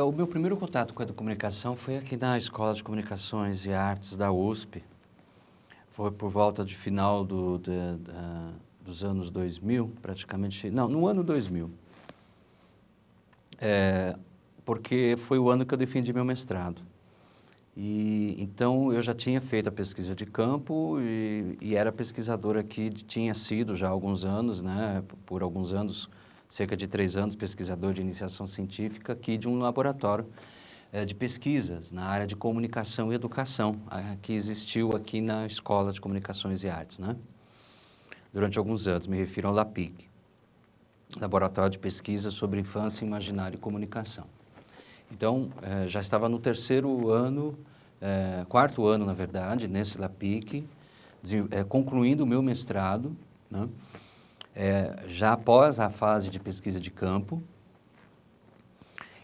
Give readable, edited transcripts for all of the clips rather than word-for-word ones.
O meu primeiro contato com a educomunicação foi aqui na Escola de Comunicações e Artes da USP. Foi por volta de final dos anos 2000, praticamente, não, no ano 2000. Porque foi o ano que eu defendi meu mestrado. E então eu já tinha feito a pesquisa de campo e era pesquisador aqui, tinha sido já há alguns anos, né, por alguns anos, cerca de 3 anos, pesquisador de iniciação científica aqui de um laboratório de pesquisas na área de comunicação e educação, que existiu aqui na Escola de Comunicações e Artes, né? Durante alguns anos, me refiro ao LAPIC, Laboratório de Pesquisa sobre Infância, Imaginário e Comunicação. Então, já estava no terceiro ano, quarto ano, na verdade, nesse LAPIC, concluindo o meu mestrado, né? Já após a fase de pesquisa de campo,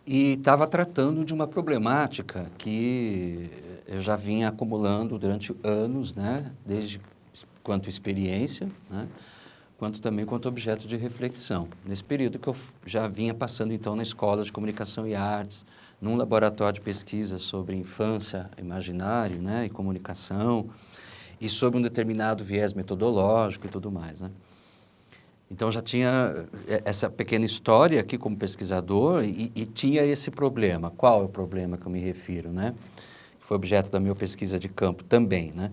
e estava tratando de uma problemática que eu já vinha acumulando durante anos, né? Desde quanto experiência, né? Quanto também quanto objeto de reflexão. Nesse período que eu já vinha passando, então, na Escola de Comunicação e Artes, num laboratório de pesquisa sobre infância, imaginário, né, e comunicação, e sobre um determinado viés metodológico e tudo mais, né? Então, já tinha essa pequena história aqui como pesquisador e tinha esse problema. Qual é o problema que eu me refiro, né? Que foi objeto da minha pesquisa de campo também, né?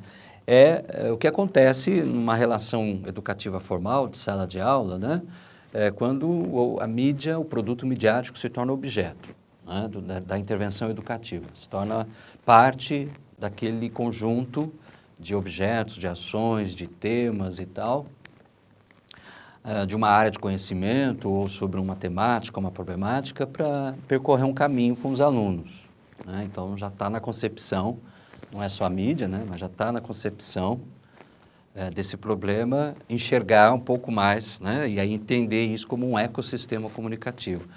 O que acontece numa relação educativa formal, de sala de aula, né? Quando a mídia, o produto midiático se torna objeto, né? Da intervenção educativa, se torna parte daquele conjunto de objetos, de ações, de temas e tal, de uma área de conhecimento ou sobre uma temática, uma problemática, para percorrer um caminho com os alunos, né? Então, já está na concepção, não é só a mídia, né? Mas já está na concepção desse problema, enxergar um pouco mais, né? E aí entender isso como um ecossistema comunicativo.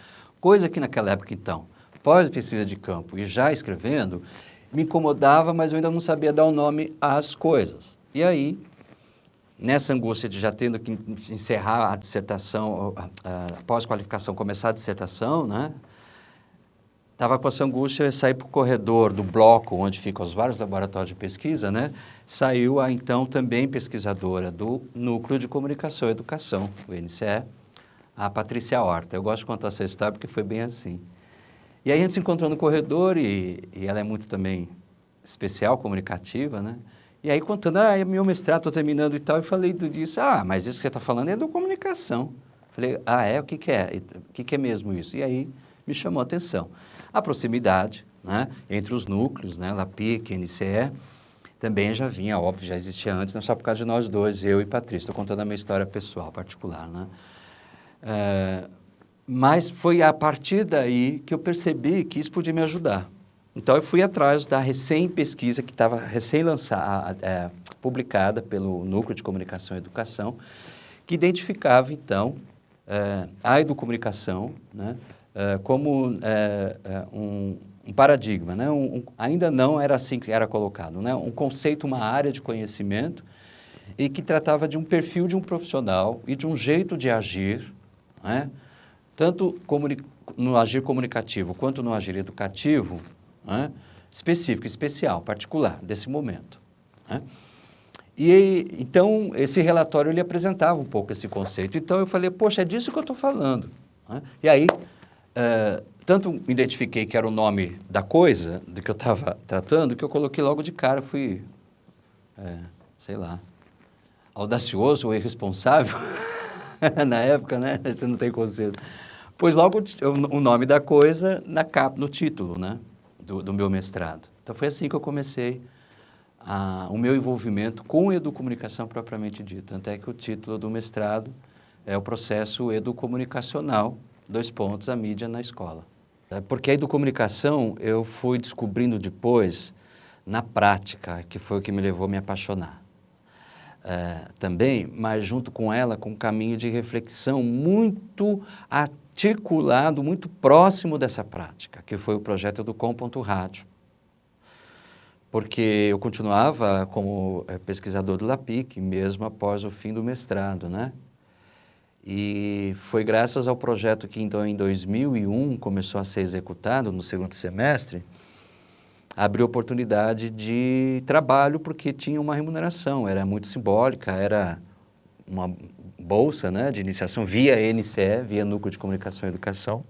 Coisa que naquela época, então, pós-pesquisa de campo e já escrevendo, me incomodava, mas eu ainda não sabia dar o nome às coisas. E aí, nessa angústia de já tendo que encerrar a dissertação, a pós-qualificação, começar a dissertação, né? Estava com essa angústia, eu saí para o corredor do bloco, onde ficam os vários laboratórios de pesquisa, né? Saiu a então também pesquisadora do Núcleo de Comunicação e Educação, o NCE, a Patrícia Horta. Eu gosto de contar essa história porque foi bem assim. E aí a gente se encontrou no corredor e ela é muito também especial, comunicativa, né? E aí contando, meu mestrado, estou terminando e tal, e falei disso. Mas isso que você está falando é do comunicação. Falei, o que que é? O que que é mesmo isso? E aí me chamou a atenção. A proximidade, né, entre os núcleos, né, LAPIC, NCE, também já vinha, óbvio, já existia antes, não só por causa de nós dois, eu e Patrícia. Estou contando a minha história pessoal, particular, né? Mas foi a partir daí que eu percebi que isso podia me ajudar. Então, eu fui atrás da recém-pesquisa que estava recém-lançada, publicada pelo Núcleo de Comunicação e Educação, que identificava, então, a educomunicação, né, como um paradigma, né, ainda não era assim que era colocado, né, um conceito, uma área de conhecimento, e que tratava de um perfil de um profissional e de um jeito de agir, né, tanto no agir comunicativo quanto no agir educativo, né, específico, especial, particular, desse momento, né? E então, esse relatório ele apresentava um pouco esse conceito. Então, eu falei, poxa, é disso que eu estou falando, né? E aí, tanto me identifiquei que era o nome da coisa, do que eu estava tratando, que eu coloquei logo de cara, fui, sei lá, audacioso ou irresponsável, na época, né? Você não tem conceito. Pôs logo o nome da coisa na capa, no título, né? Do meu mestrado. Então, foi assim que eu comecei o meu envolvimento com educomunicação propriamente dita. Até que o título do mestrado é o processo educomunicacional, a mídia na escola. Porque a educomunicação eu fui descobrindo depois na prática, que foi o que me levou a me apaixonar. Também, mas junto com ela, com um caminho de reflexão muito articulado, muito próximo dessa prática, que foi o projeto Educom.rádio. Porque eu continuava como pesquisador do LAPIC, mesmo após o fim do mestrado, né? E foi graças ao projeto que, então, em 2001, começou a ser executado no segundo semestre, abriu oportunidade de trabalho porque tinha uma remuneração, era muito simbólica, era uma bolsa, né, de iniciação via NCE, via Núcleo de Comunicação e Educação,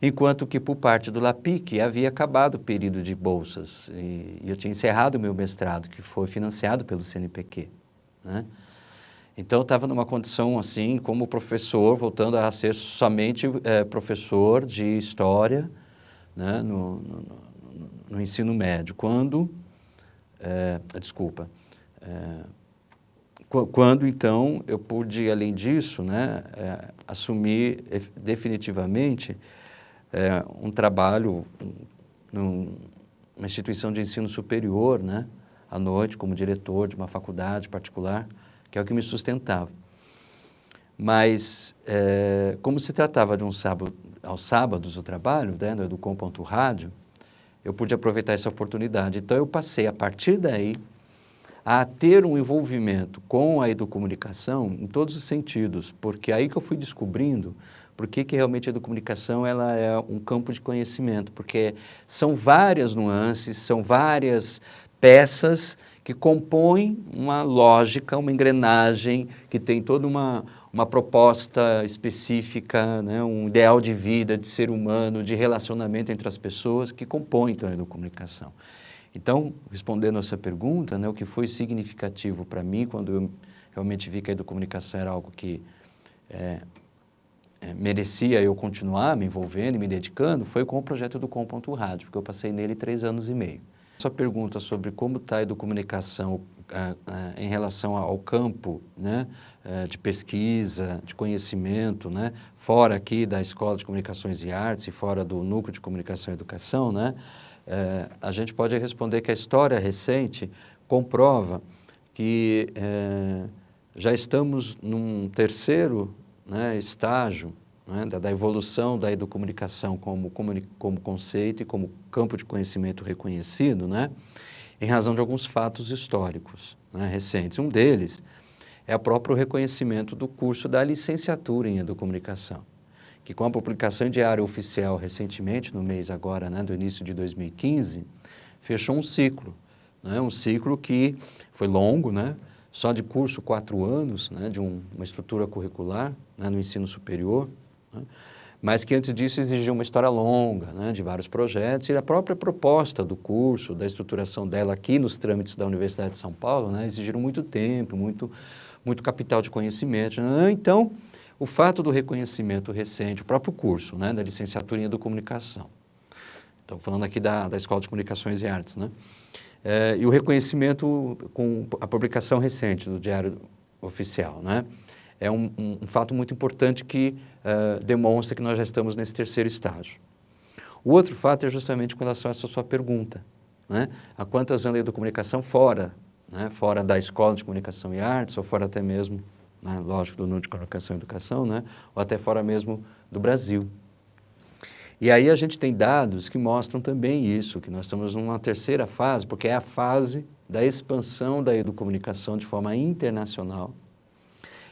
enquanto que por parte do LAPIC havia acabado o período de bolsas e eu tinha encerrado o meu mestrado, que foi financiado pelo CNPq, né? Então, eu estava numa condição assim, como professor, voltando a ser somente professor de História, né, no ensino médio. Quando, então, eu pude, além disso, né, assumir definitivamente um trabalho numa instituição de ensino superior, né, à noite, como diretor de uma faculdade particular, que é o que me sustentava. Mas, como se tratava de aos sábados o trabalho, né, do Educom.rádio, eu pude aproveitar essa oportunidade. Então, eu passei, a partir daí, a ter um envolvimento com a educomunicação em todos os sentidos, porque aí que eu fui descobrindo por que realmente a educomunicação ela é um campo de conhecimento, porque são várias nuances, são várias peças que compõem uma lógica, uma engrenagem, que tem toda uma proposta específica, né, um ideal de vida, de ser humano, de relacionamento entre as pessoas, que compõem então, a educomunicação. Então, respondendo a essa pergunta, né, o que foi significativo para mim, quando eu realmente vi que a educomunicação era algo que merecia eu continuar me envolvendo e me dedicando, foi com o projeto do Educom.rádio, porque eu passei nele 3 anos e meio. Essa pergunta sobre como está a educomunicação em relação ao campo, né, de pesquisa, de conhecimento, né, fora aqui da Escola de Comunicações e Artes e fora do Núcleo de Comunicação e Educação, né, a gente pode responder que a história recente comprova que já estamos num terceiro, né, estágio, né, da evolução da educomunicação como conceito e como campo de conhecimento reconhecido, né, em razão de alguns fatos históricos, né, recentes. Um deles é o próprio reconhecimento do curso da licenciatura em educomunicação, que com a publicação em Diário Oficial recentemente, no mês agora, né, do início de 2015, fechou um ciclo, né, um ciclo que foi longo, né, só de curso 4 anos, né, de uma estrutura curricular, né, no ensino superior, né, mas que antes disso exigia uma história longa, né, de vários projetos e a própria proposta do curso, da estruturação dela aqui nos trâmites da Universidade de São Paulo, né, exigiram muito tempo, muito capital de conhecimento, né? Então, o fato do reconhecimento recente, o próprio curso, né, da licenciatura em Educomunicação, estamos falando aqui da Escola de Comunicações e Artes, né? E o reconhecimento com a publicação recente do Diário Oficial, né? É um fato muito importante que demonstra que nós já estamos nesse terceiro estágio. O outro fato é justamente com relação a essa sua pergunta, né? Há quantas anos de educomunicação fora, né? Fora da Escola de Comunicação e Artes, ou fora até mesmo, né, lógico, do Núcleo de Comunicação e Educação, né? Ou até fora mesmo do Brasil. E aí a gente tem dados que mostram também isso, que nós estamos numa terceira fase, porque é a fase da expansão da educomunicação de forma internacional.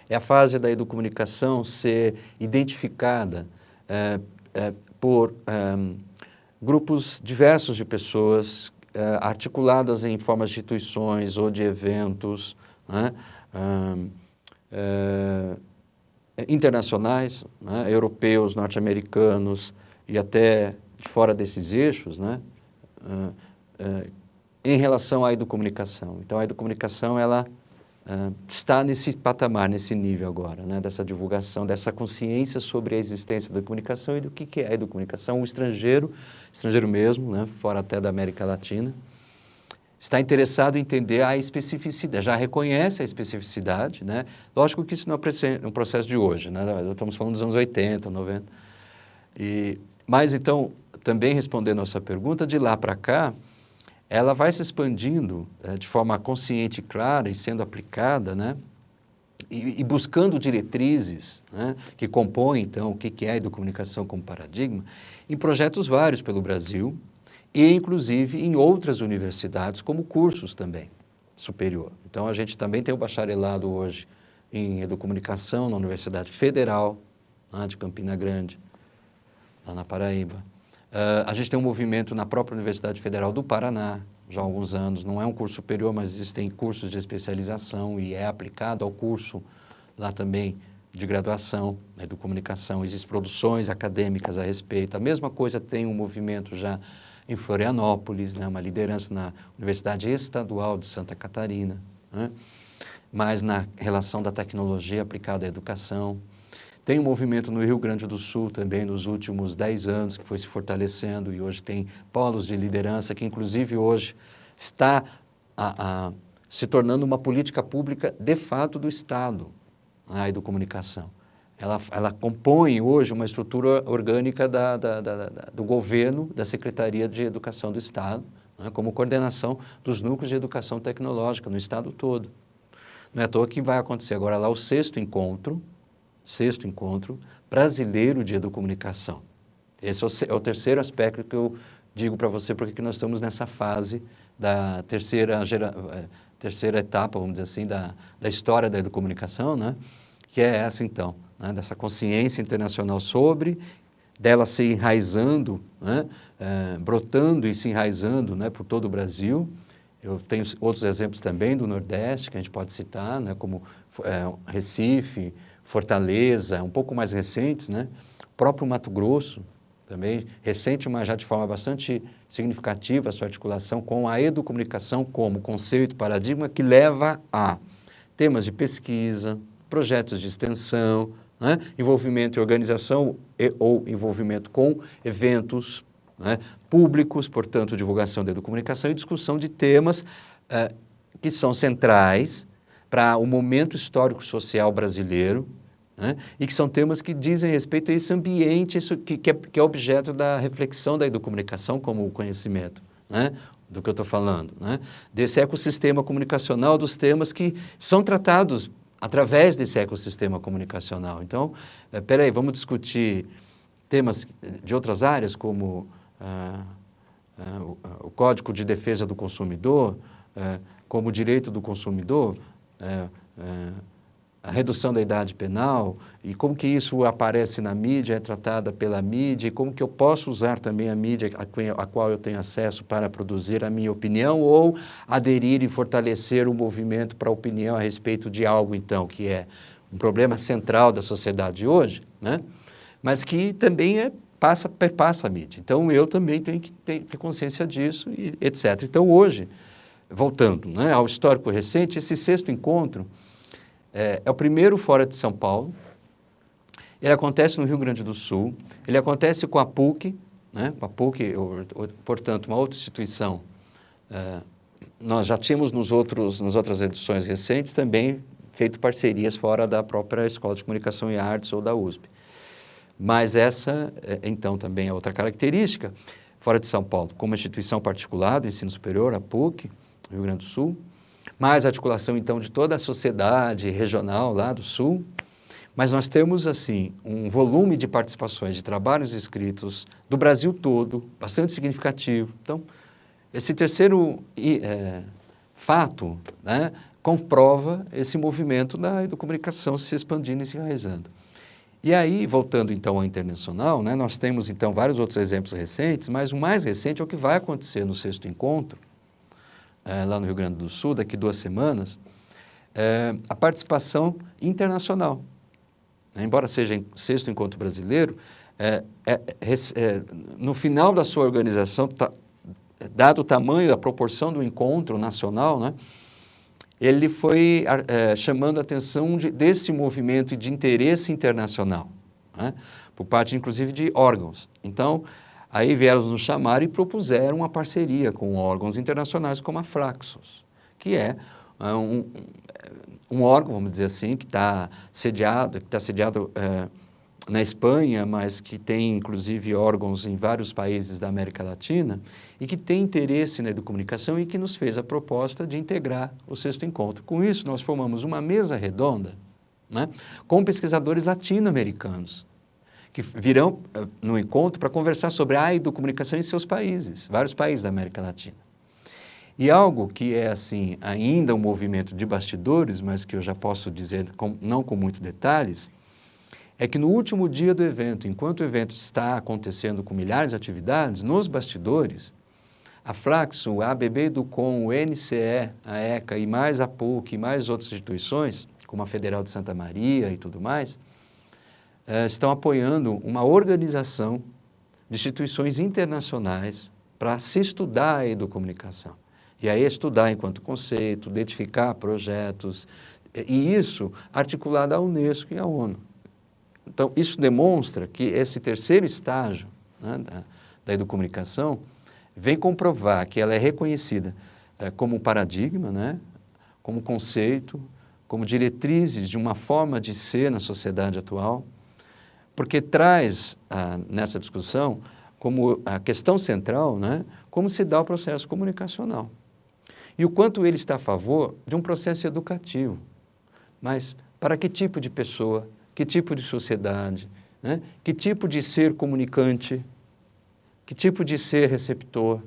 É a fase da educomunicação ser identificada por grupos diversos de pessoas, articuladas em formas de instituições ou de eventos, né, internacionais, né, europeus, norte-americanos, e até de fora desses eixos, né, em relação à educomunicação. Então, a educomunicação, ela está nesse patamar, nesse nível agora, né, dessa divulgação, dessa consciência sobre a existência da comunicação e do que é a educomunicação. O estrangeiro mesmo, né, fora até da América Latina, está interessado em entender a especificidade, já reconhece a especificidade, né? Lógico que isso não é um processo de hoje, né? Estamos falando dos anos 80, 90. Mas, então, também respondendo a essa pergunta, de lá para cá, ela vai se expandindo de forma consciente e clara e sendo aplicada, né? E buscando diretrizes, né, que compõem, então, o que é a educomunicação como paradigma, em projetos vários pelo Brasil e, inclusive, em outras universidades, como cursos também, superior. Então, a gente também tem o bacharelado hoje em educomunicação na Universidade Federal, lá de Campina Grande, lá na Paraíba. A gente tem um movimento na própria Universidade Federal do Paraná, já há alguns anos. Não é um curso superior, mas existem cursos de especialização e é aplicado ao curso lá também de graduação, né, educomunicação. Existem produções acadêmicas a respeito. A mesma coisa tem um movimento já em Florianópolis, né, uma liderança na Universidade Estadual de Santa Catarina, né, mas na relação da tecnologia aplicada à educação. Tem um movimento no Rio Grande do Sul também nos últimos 10 anos que foi se fortalecendo e hoje tem polos de liderança que inclusive hoje está se tornando uma política pública de fato do Estado, a educomunicação. Ela compõe hoje uma estrutura orgânica do governo, da Secretaria de Educação do Estado, né, como coordenação dos núcleos de educação tecnológica no Estado todo. Não é à toa que vai acontecer agora lá o sexto encontro brasileiro de educomunicação. Esse é o terceiro aspecto que eu digo para você porque nós estamos nessa fase da terceira etapa, vamos dizer assim, da história da educomunicação, né? Que é essa então, né? Dessa consciência internacional sobre, dela se enraizando, né? Brotando e se enraizando, né? Por todo o Brasil. Eu tenho outros exemplos também do Nordeste que a gente pode citar, né? Como Recife, Fortaleza, um pouco mais recentes, né? O próprio Mato Grosso, também recente, mas já de forma bastante significativa a sua articulação com a educomunicação como conceito, paradigma que leva a temas de pesquisa, projetos de extensão, né? Envolvimento em organização ou envolvimento com eventos, né? Públicos, portanto, divulgação da educomunicação e discussão de temas que são centrais para o momento histórico-social brasileiro, né? E que são temas que dizem respeito a esse ambiente que é objeto da reflexão da educomunicação como conhecimento, né? Do que eu estou falando, né? Desse ecossistema comunicacional, dos temas que são tratados através desse ecossistema comunicacional. Então, peraí, vamos discutir temas de outras áreas, como o Código de Defesa do Consumidor, como o direito do consumidor, a redução da idade penal e como que isso aparece na mídia, é tratada pela mídia e como que eu posso usar também a mídia a qual eu tenho acesso para produzir a minha opinião ou aderir e fortalecer o movimento para a opinião a respeito de algo, então, que é um problema central da sociedade hoje, né? Mas que também perpassa a mídia. Então, eu também tenho que ter consciência disso, e etc. Então, hoje, voltando, né, ao histórico recente, esse sexto encontro é o primeiro fora de São Paulo, ele acontece no Rio Grande do Sul, ele acontece com a PUC, né, com a PUC, portanto, uma outra instituição. Nós já tínhamos nas outras edições recentes também feito parcerias fora da própria Escola de Comunicação e Artes ou da USP. Mas essa, então, também é outra característica, fora de São Paulo, como instituição particular do ensino superior, a PUC, Rio Grande do Sul, mais articulação, então, de toda a sociedade regional lá do Sul, mas nós temos, assim, um volume de participações de trabalhos escritos do Brasil todo, bastante significativo. Então, esse terceiro fato, né, comprova esse movimento da educomunicação se expandindo e se enraizando. E aí, voltando então ao internacional, né, nós temos então vários outros exemplos recentes, mas o mais recente é o que vai acontecer no sexto encontro, lá no Rio Grande do Sul, daqui 2 semanas, a participação internacional. Embora seja sexto encontro brasileiro, no final da sua organização, dado o tamanho, a proporção do encontro nacional, né, ele foi chamando a atenção desse movimento de interesse internacional, né, por parte, inclusive, de órgãos. Então, aí vieram nos chamar e propuseram uma parceria com órgãos internacionais como a Flaxus, que é um órgão, vamos dizer assim, que está sediado na Espanha, mas que tem, inclusive, órgãos em vários países da América Latina e que tem interesse na educomunicação e que nos fez a proposta de integrar o sexto encontro. Com isso, nós formamos uma mesa redonda, né, com pesquisadores latino-americanos, que virão no encontro para conversar sobre a educomunicação em seus países, vários países da América Latina. E algo que é, assim, ainda um movimento de bastidores, mas que eu já posso dizer, não com muitos detalhes, é que no último dia do evento, enquanto o evento está acontecendo com milhares de atividades, nos bastidores, a Flaxo, a ABB Educom, o NCE, a ECA e mais a PUC e mais outras instituições, como a Federal de Santa Maria e tudo mais, estão apoiando uma organização de instituições internacionais para se estudar a educomunicação. E aí estudar enquanto conceito, identificar projetos, e isso articulado à Unesco e à ONU. Então, isso demonstra que esse terceiro estágio, né, da educomunicação vem comprovar que ela é reconhecida como um paradigma, né, como conceito, como diretrizes de uma forma de ser na sociedade atual, porque traz nessa discussão como a questão central, né, como se dá o processo comunicacional. E o quanto ele está a favor de um processo educativo. Mas para que tipo de pessoa, que tipo de sociedade, né, que tipo de ser comunicante, que tipo de ser receptor,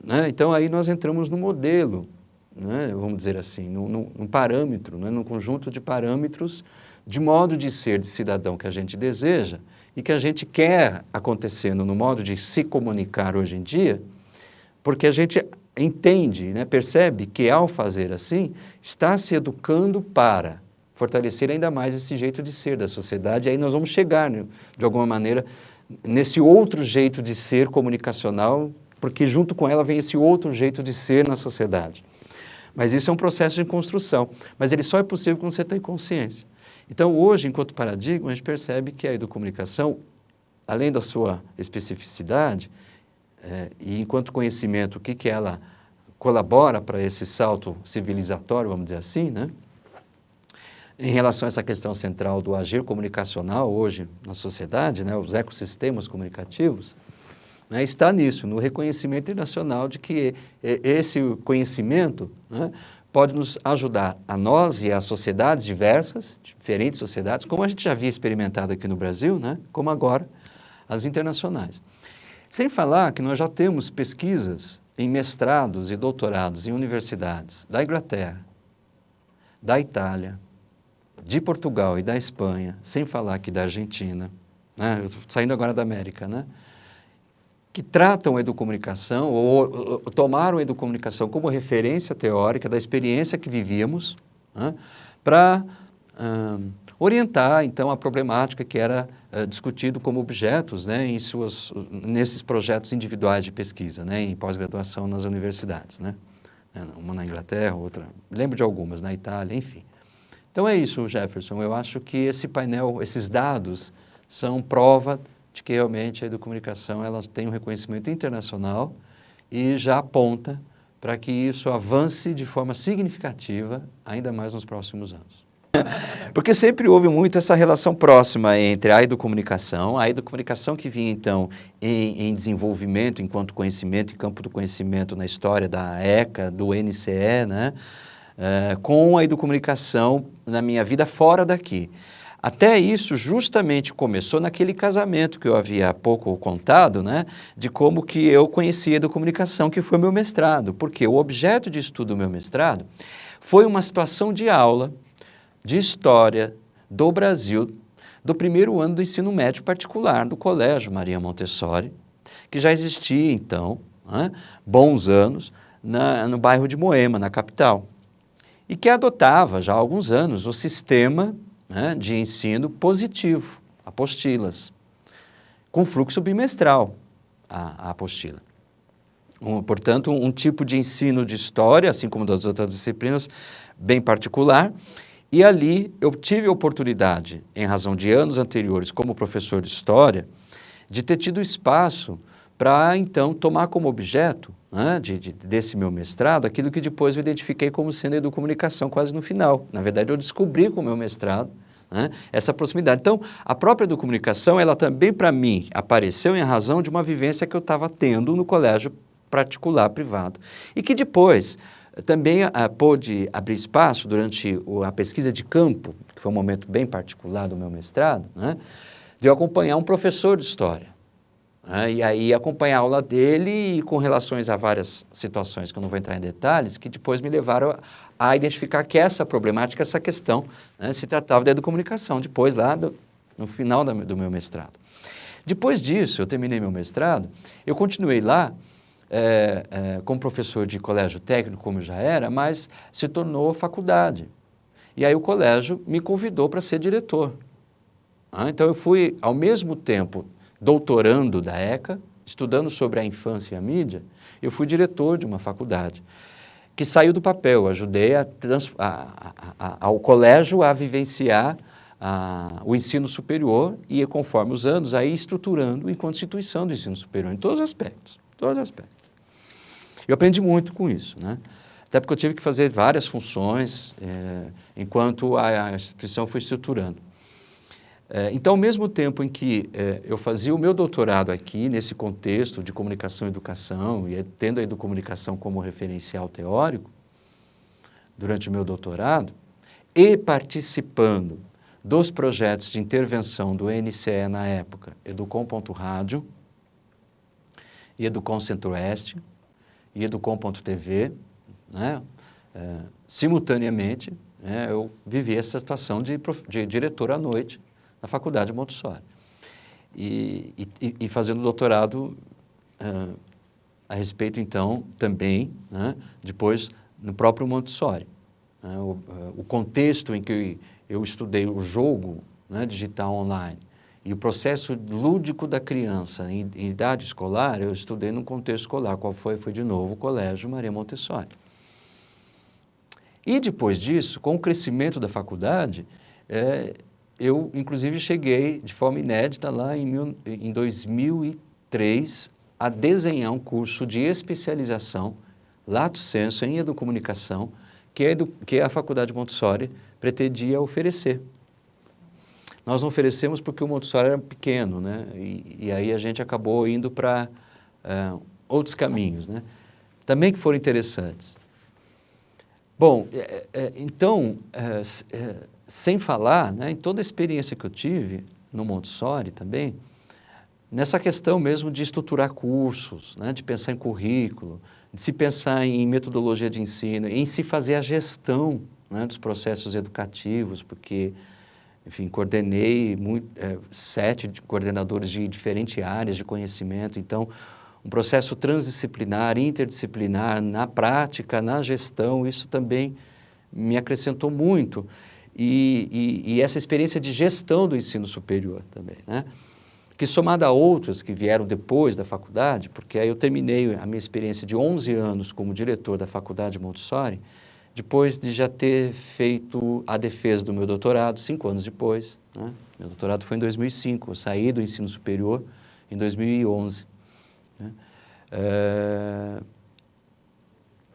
né? Então, aí nós entramos no modelo, né, vamos dizer assim, num parâmetro, né, num conjunto de parâmetros de modo de ser de cidadão que a gente deseja e que a gente quer acontecendo no modo de se comunicar hoje em dia, porque a gente entende, né, percebe que ao fazer assim, está se educando para fortalecer ainda mais esse jeito de ser da sociedade, e aí nós vamos chegar, né, de alguma maneira, nesse outro jeito de ser comunicacional, porque junto com ela vem esse outro jeito de ser na sociedade. Mas isso é um processo de construção, mas ele só é possível quando você tem consciência. Então, hoje, enquanto paradigma, a gente percebe que a educomunicação, além da sua especificidade, e enquanto conhecimento, o que ela colabora para esse salto civilizatório, vamos dizer assim, né? Em relação a essa questão central do agir comunicacional hoje na sociedade, né, os ecossistemas comunicativos, né, está nisso, no reconhecimento internacional de que esse conhecimento, né, pode nos ajudar a nós e às sociedades diversas, diferentes sociedades, como a gente já havia experimentado aqui no Brasil, né, como agora as internacionais. Sem falar que nós já temos pesquisas em mestrados e doutorados em universidades da Inglaterra, da Itália, de Portugal e da Espanha, sem falar aqui da Argentina, né? Eu estou saindo agora da América, né? Que tratam a educomunicação ou tomaram a educomunicação como referência teórica da experiência que vivíamos, né? Para orientar, então, a problemática que era discutido como objetos, né? Nesses projetos individuais de pesquisa, né? Em pós-graduação nas universidades, né? Uma na Inglaterra, outra, lembro de algumas, na Itália, enfim. Então é isso, Jefferson, eu acho que esse painel, esses dados são prova de que realmente a educomunicação ela tem um reconhecimento internacional e já aponta para que isso avance de forma significativa ainda mais nos próximos anos. Porque sempre houve muito essa relação próxima entre a educomunicação que vinha então em desenvolvimento enquanto conhecimento, em campo do conhecimento na história da ECA, do NCE, né? Com a educomunicação na minha vida fora daqui. Até isso justamente começou naquele casamento que eu havia há pouco contado, né, de como que eu conheci a educomunicação, que foi meu mestrado, porque o objeto de estudo do meu mestrado foi uma situação de aula de história do Brasil, do primeiro ano do ensino médio particular do Colégio Maria Montessori, que já existia então, né, bons anos, no bairro de Moema, na capital. E que adotava já há alguns anos o sistema, né, de ensino positivo, apostilas, com fluxo bimestral, a apostila. Portanto, um tipo de ensino de história, assim como das outras disciplinas, bem particular, e ali eu tive a oportunidade, em razão de anos anteriores como professor de história, de ter tido espaço para, então, tomar como objeto, né, desse meu mestrado, aquilo que depois eu identifiquei como sendo a educomunicação quase no final. Na verdade, eu descobri com o meu mestrado, né, essa proximidade. Então, a própria educomunicação, ela também, para mim, apareceu em razão de uma vivência que eu estava tendo no colégio particular privado. E que depois também pôde abrir espaço durante a pesquisa de campo, que foi um momento bem particular do meu mestrado, né, de eu acompanhar um professor de história, né? E aí acompanhar a aula dele e com relações a várias situações, que eu não vou entrar em detalhes, que depois me levaram a identificar que essa problemática, essa questão, né, se tratava da educomunicação, depois lá no final do meu mestrado. Depois disso, eu terminei meu mestrado, eu continuei lá como professor de colégio técnico, como eu já era, mas se tornou faculdade. E aí o colégio me convidou para ser diretor. Então eu fui, ao mesmo tempo, doutorando da ECA, estudando sobre a infância e a mídia, eu fui diretor de uma faculdade, que saiu do papel, ajudei ao colégio a vivenciar o ensino superior e, conforme os anos, aí estruturando enquanto instituição do ensino superior, em todos os aspectos, todos os aspectos. Eu aprendi muito com isso, né? Até porque eu tive que fazer várias funções enquanto a instituição foi estruturando. Então, ao mesmo tempo em que eu fazia o meu doutorado aqui, nesse contexto de comunicação e educação, e tendo a educomunicação como referencial teórico, durante o meu doutorado, e participando dos projetos de intervenção do NCE na época, Educom.rádio, e Educom Centro-Oeste, e Educom.tv, né? Simultaneamente, eu vivi essa situação de diretor à noite na Faculdade Montessori. E fazendo doutorado a respeito, então, também, né, depois, no próprio Montessori. Né, o contexto em que eu estudei o jogo, né, digital online e o processo lúdico da criança em idade escolar, eu estudei num contexto escolar. Qual foi? Foi, de novo, o Colégio Maria Montessori. E depois disso, com o crescimento da faculdade, eu, inclusive, cheguei de forma inédita lá em 2003 a desenhar um curso de especialização, lato sensu, em educomunicação, que a Faculdade Montessori pretendia oferecer. Nós não oferecemos porque o Montessori era pequeno, né? E aí a gente acabou indo para outros caminhos, né? Também que foram interessantes. Bom, então, sem falar, né, em toda a experiência que eu tive no Montessori também, nessa questão mesmo de estruturar cursos, né, de pensar em currículo, de se pensar em metodologia de ensino, em se fazer a gestão, né, dos processos educativos, porque, enfim, coordenei 7 coordenadores de diferentes áreas de conhecimento, então, um processo transdisciplinar, interdisciplinar, na prática, na gestão, isso também me acrescentou muito. E essa experiência de gestão do ensino superior também, né? Que, somada a outras que vieram depois da faculdade, porque aí eu terminei a minha experiência de 11 anos como diretor da Faculdade Montessori, depois de já ter feito a defesa do meu doutorado, 5 anos depois, né? Meu doutorado foi em 2005, eu saí do ensino superior em 2011. Né?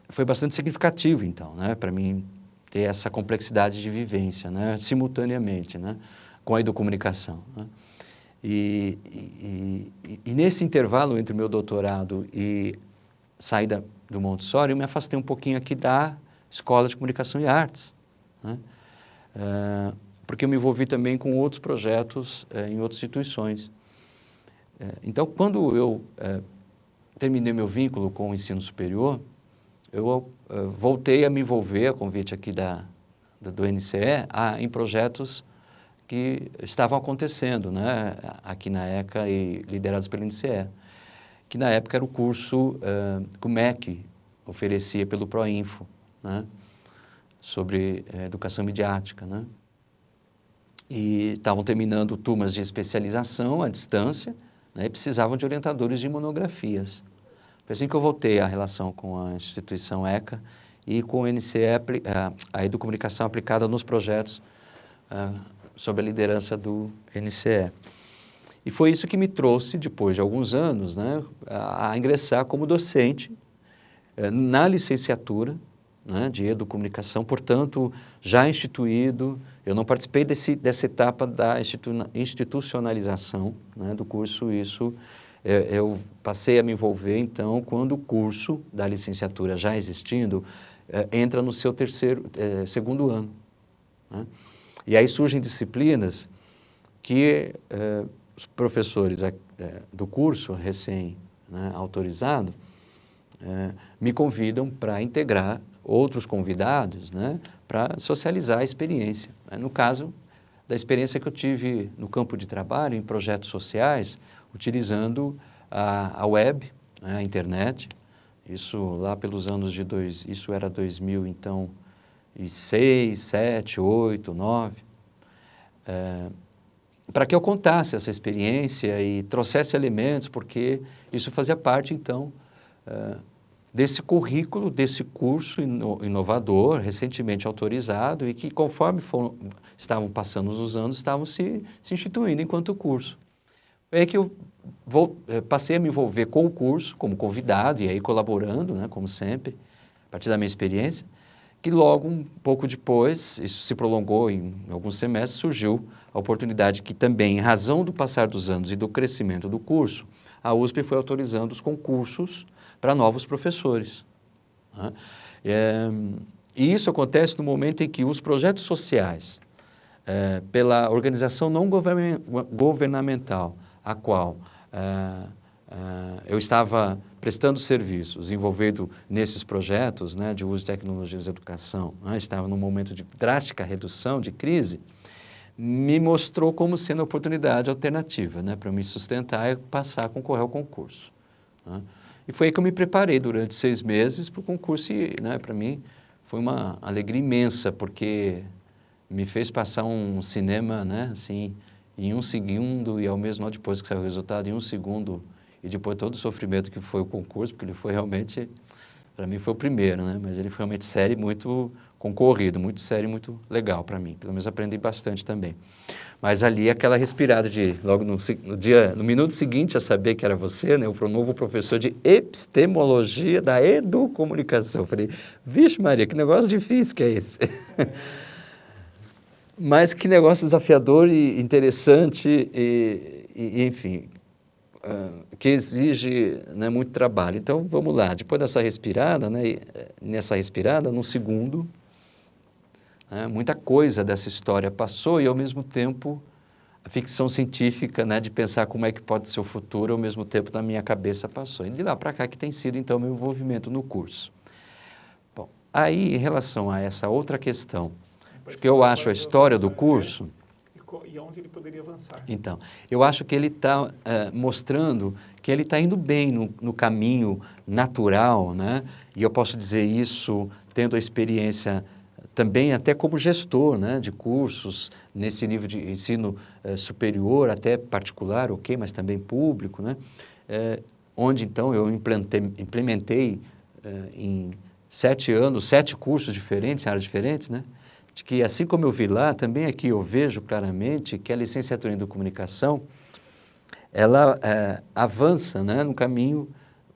Foi bastante significativo, então, né, para mim ter essa complexidade de vivência, né, simultaneamente, né, com a educomunicação. Né? E nesse intervalo entre o meu doutorado e saída do Montessori, eu me afastei um pouquinho aqui da Escola de Comunicação e Artes, né? Porque eu me envolvi também com outros projetos em outras instituições. Então, quando eu terminei meu vínculo com o ensino superior, eu voltei a me envolver, a convite aqui do NCE, em projetos que estavam acontecendo, né, aqui na ECA e liderados pelo NCE, que na época era o curso que o MEC oferecia pelo Proinfo, né, sobre educação midiática, né? E estavam terminando turmas de especialização à distância, né, e precisavam de orientadores de monografias. Foi assim que eu voltei à relação com a instituição ECA e com o NCE, a educomunicação aplicada nos projetos sob a liderança do NCE. E foi isso que me trouxe, depois de alguns anos, né, a ingressar como docente na licenciatura, né, de educomunicação, portanto, já instituído. Eu não participei dessa etapa da institucionalização, né, do curso. Isso eu passei a me envolver, então, quando o curso da licenciatura já existindo entra no seu segundo ano, né? E aí surgem disciplinas que os professores do curso, recém, né, autorizado, me convidam para integrar outros convidados, né, para socializar a experiência. No caso da experiência que eu tive no campo de trabalho, em projetos sociais, utilizando a web, né, a internet, isso lá pelos anos isso era 2000, então, 2006, 2007, 2008, 2009, para que eu contasse essa experiência e trouxesse elementos, porque isso fazia parte, então, desse currículo, desse curso inovador, recentemente autorizado e que, conforme estavam passando os anos, estavam se instituindo enquanto curso. É que eu passei a me envolver com o curso, como convidado, e aí colaborando, né, como sempre, a partir da minha experiência, que logo, um pouco depois, isso se prolongou em alguns semestres, surgiu a oportunidade que também, em razão do passar dos anos e do crescimento do curso, a USP foi autorizando os concursos para novos professores, né? E isso acontece no momento em que os projetos sociais, pela organização não governamental, a qual eu estava prestando serviços, envolvido nesses projetos, né, de uso de tecnologias de educação, né, estava num momento de drástica redução, de crise, me mostrou como sendo a oportunidade alternativa, né, para me sustentar e passar a concorrer ao concurso, né? E foi aí que eu me preparei durante 6 meses para o concurso e, né, para mim, foi uma alegria imensa, porque me fez passar um cinema, né, assim, em 1 segundo e ao mesmo tempo, depois que saiu o resultado, em 1 segundo, e depois todo o sofrimento que foi o concurso, porque ele foi realmente, para mim foi o primeiro, né, mas ele foi realmente sério, muito concorrido, muito sério, muito legal para mim, pelo menos aprendi bastante também. Mas ali aquela respirada de, logo no minuto seguinte a saber que era você, né, o novo professor de epistemologia da educomunicação. Eu falei, vixe Maria, que negócio difícil que é esse. Mas que negócio desafiador e interessante e enfim, que exige, né, muito trabalho. Então, vamos lá, depois dessa respirada, né, nessa respirada, no segundo, muita coisa dessa história passou e, ao mesmo tempo, a ficção científica, né, de pensar como é que pode ser o futuro, ao mesmo tempo, na minha cabeça passou. E de lá para cá que tem sido, então, meu envolvimento no curso. Bom, aí, em relação a essa outra questão, porque eu acho a história do curso... E onde ele poderia avançar? Então, eu acho que ele está mostrando que ele está indo bem no caminho natural, né? E eu posso dizer isso tendo a experiência também até como gestor, né, de cursos nesse nível de ensino superior, até particular, ok, mas também público, né? Onde então eu implementei em 7 anos, 7 cursos diferentes, em áreas diferentes, né? De que assim como eu vi lá, também aqui eu vejo claramente que a licenciatura em educomunicação, ela avança, né, no caminho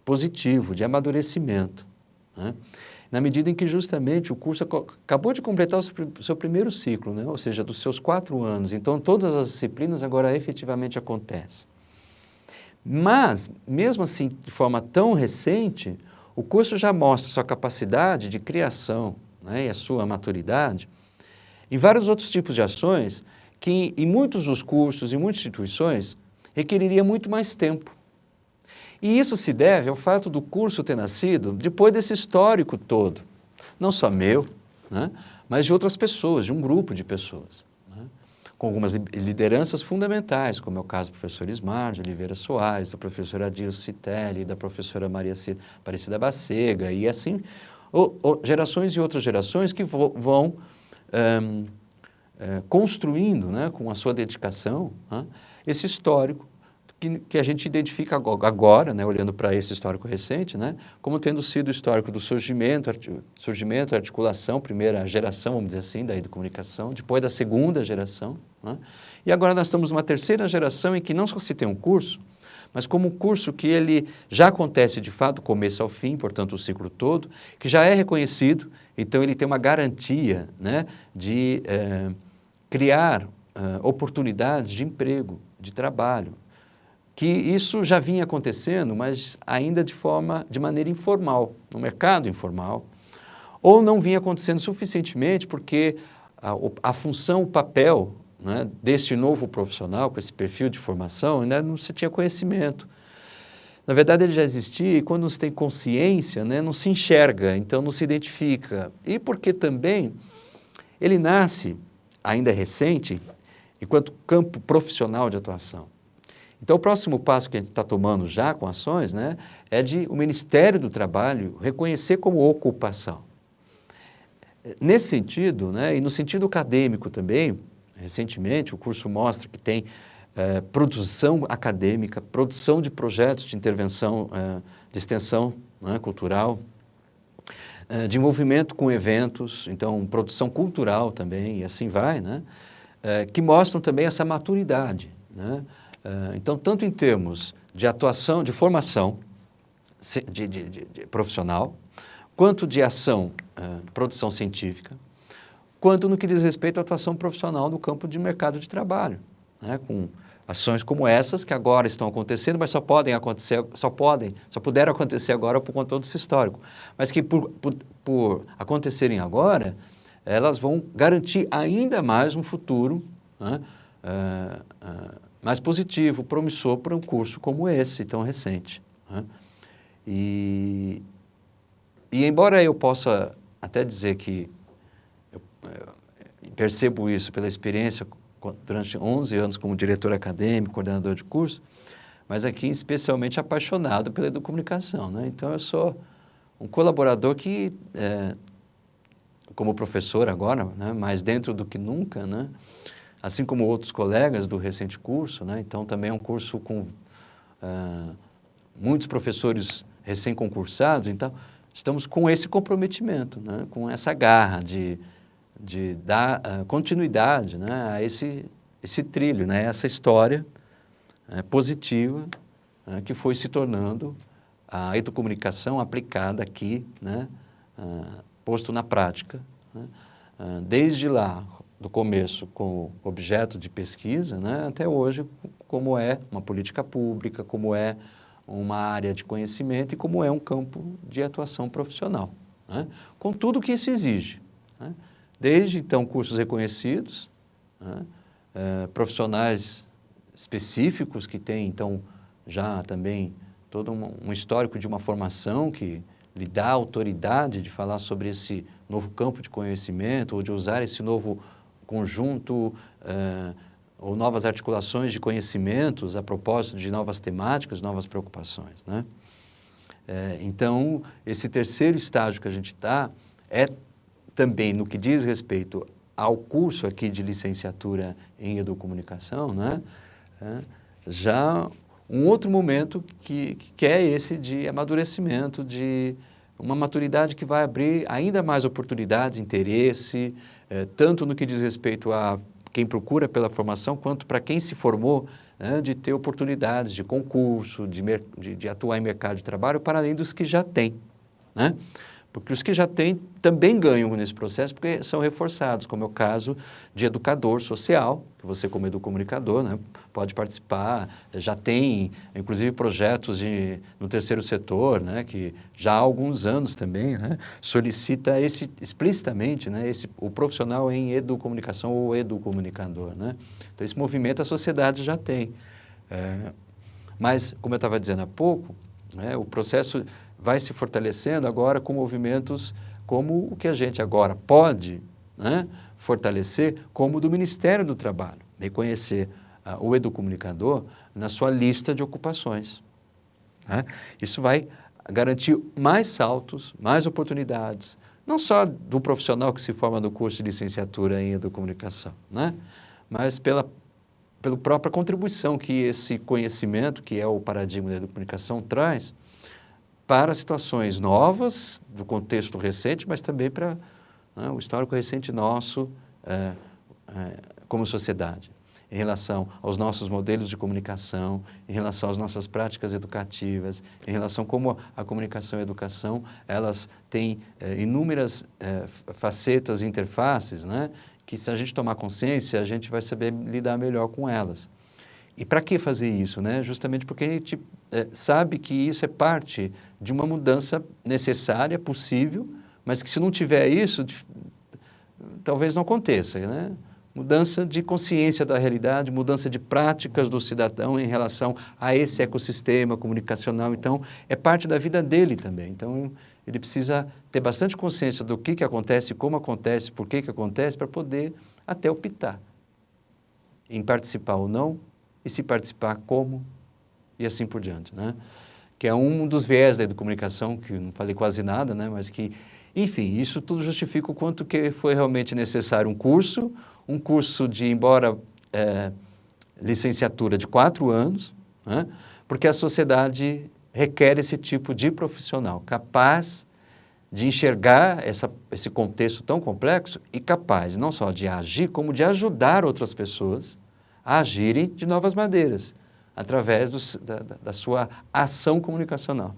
positivo, de amadurecimento, né? Na medida em que justamente o curso acabou de completar o seu primeiro ciclo, né? Ou seja, dos seus 4 anos. Então, todas as disciplinas agora efetivamente acontecem. Mas, mesmo assim, de forma tão recente, o curso já mostra sua capacidade de criação, né, e a sua maturidade em vários outros tipos de ações que, em muitos dos cursos, em muitas instituições, requeriria muito mais tempo. E isso se deve ao fato do curso ter nascido depois desse histórico todo, não só meu, né, mas de outras pessoas, de um grupo de pessoas, né, com algumas lideranças fundamentais, como é o caso do professor Ismar de Oliveira Soares, do professor Adilson Citelli, da professora Maria Aparecida Bacega, e assim, gerações e outras gerações que vão construindo, né, com a sua dedicação, né, esse histórico que a gente identifica agora, né, olhando para esse histórico recente, né, como tendo sido o histórico do surgimento, articulação, primeira geração, vamos dizer assim, da educomunicação, depois da segunda geração, né, e agora nós estamos numa terceira geração em que não só se tem um curso, mas como um curso que ele já acontece de fato, do começo ao fim, portanto o ciclo todo, que já é reconhecido, então ele tem uma garantia, né, de criar oportunidades de emprego, de trabalho, que isso já vinha acontecendo, mas ainda de maneira informal, no mercado informal, ou não vinha acontecendo suficientemente porque a função, o papel, né, deste novo profissional, com esse perfil de formação, ainda não se tinha conhecimento. Na verdade, ele já existia e quando não se tem consciência, né, não se enxerga, então não se identifica. E porque também ele nasce, ainda é recente, enquanto campo profissional de atuação. Então, o próximo passo que a gente está tomando já com ações, né, é de o Ministério do Trabalho reconhecer como ocupação. Nesse sentido, né, e no sentido acadêmico também, recentemente o curso mostra que tem produção acadêmica, produção de projetos de intervenção, de extensão, né, cultural, de envolvimento com eventos, então produção cultural também, e assim vai, né, que mostram também essa maturidade, né. Então, tanto em termos de atuação, de formação de profissional, quanto de ação, produção científica, quanto no que diz respeito à atuação profissional no campo de mercado de trabalho, né, com ações como essas que agora estão acontecendo, mas só puderam acontecer agora por conta desse histórico, mas que por acontecerem agora, elas vão garantir ainda mais um futuro, né, mais positivo, promissor para um curso como esse, tão recente, né? E embora eu possa até dizer que eu percebo isso pela experiência durante 11 anos como diretor acadêmico, coordenador de curso, mas aqui especialmente apaixonado pela educomunicação, né? Então eu sou um colaborador que, como professor agora, né, mais dentro do que nunca, né, assim como outros colegas do recente curso, né, então também é um curso com muitos professores recém-concursados, então estamos com esse comprometimento, né, com essa garra de dar continuidade, né, a esse trilho, né, essa história positiva que foi se tornando a educomunicação aplicada aqui, né, posto na prática, né, desde lá, do começo com objeto de pesquisa, né, até hoje como é uma política pública, como é uma área de conhecimento e como é um campo de atuação profissional, né, com tudo que isso exige, né, desde então cursos reconhecidos, né, profissionais específicos que têm então já também todo um histórico de uma formação que lhe dá autoridade de falar sobre esse novo campo de conhecimento ou de usar esse novo conjunto ou novas articulações de conhecimentos a propósito de novas temáticas, novas preocupações, né? Então, esse terceiro estágio que a gente está é também no que diz respeito ao curso aqui de licenciatura em educomunicação, né? Já um outro momento que é esse de amadurecimento, de uma maturidade que vai abrir ainda mais oportunidades, interesse, tanto no que diz respeito a quem procura pela formação, quanto para quem se formou, né, de ter oportunidades de concurso, de atuar em mercado de trabalho, para além dos que já têm, né? Porque os que já têm também ganham nesse processo, porque são reforçados, como é o caso de educador social, que você como educomunicador, né, pode participar, já tem inclusive projetos no terceiro setor, né, que já há alguns anos também, né, solicita explicitamente, né, o profissional em educomunicação ou educomunicador, né. Então esse movimento a sociedade já tem. Mas, como eu estava dizendo há pouco, né, o processo vai se fortalecendo agora com movimentos como o que a gente agora pode, né, fortalecer, como o do Ministério do Trabalho, reconhecer o educomunicador na sua lista de ocupações, né? Isso vai garantir mais saltos, mais oportunidades, não só do profissional que se forma no curso de licenciatura em educomunicação, né, mas pela própria contribuição que esse conhecimento, que é o paradigma da educomunicação, traz para situações novas, do contexto recente, mas também para o histórico recente nosso como sociedade, em relação aos nossos modelos de comunicação, em relação às nossas práticas educativas, em relação a como a comunicação e a educação, elas têm inúmeras facetas e interfaces, né, que se a gente tomar consciência, a gente vai saber lidar melhor com elas. E para que fazer isso, né? Justamente porque a gente sabe que isso é parte de uma mudança necessária, possível, mas que se não tiver isso, talvez não aconteça, né? mudança de consciência da realidade, mudança de práticas do cidadão em relação a esse ecossistema comunicacional. Então, é parte da vida dele também. Então, ele precisa ter bastante consciência do que acontece, como acontece, por que acontece, para poder até optar em participar ou não, e se participar, como, e assim por diante, né? Que é um dos viés da comunicação, que eu não falei quase nada, né? Mas que, enfim, isso tudo justifica o quanto que foi realmente necessário um curso de, embora licenciatura de 4 anos, né? Porque a sociedade requer esse tipo de profissional, capaz de enxergar esse contexto tão complexo e capaz não só de agir, como de ajudar outras pessoas a agirem de novas maneiras, através da sua ação comunicacional.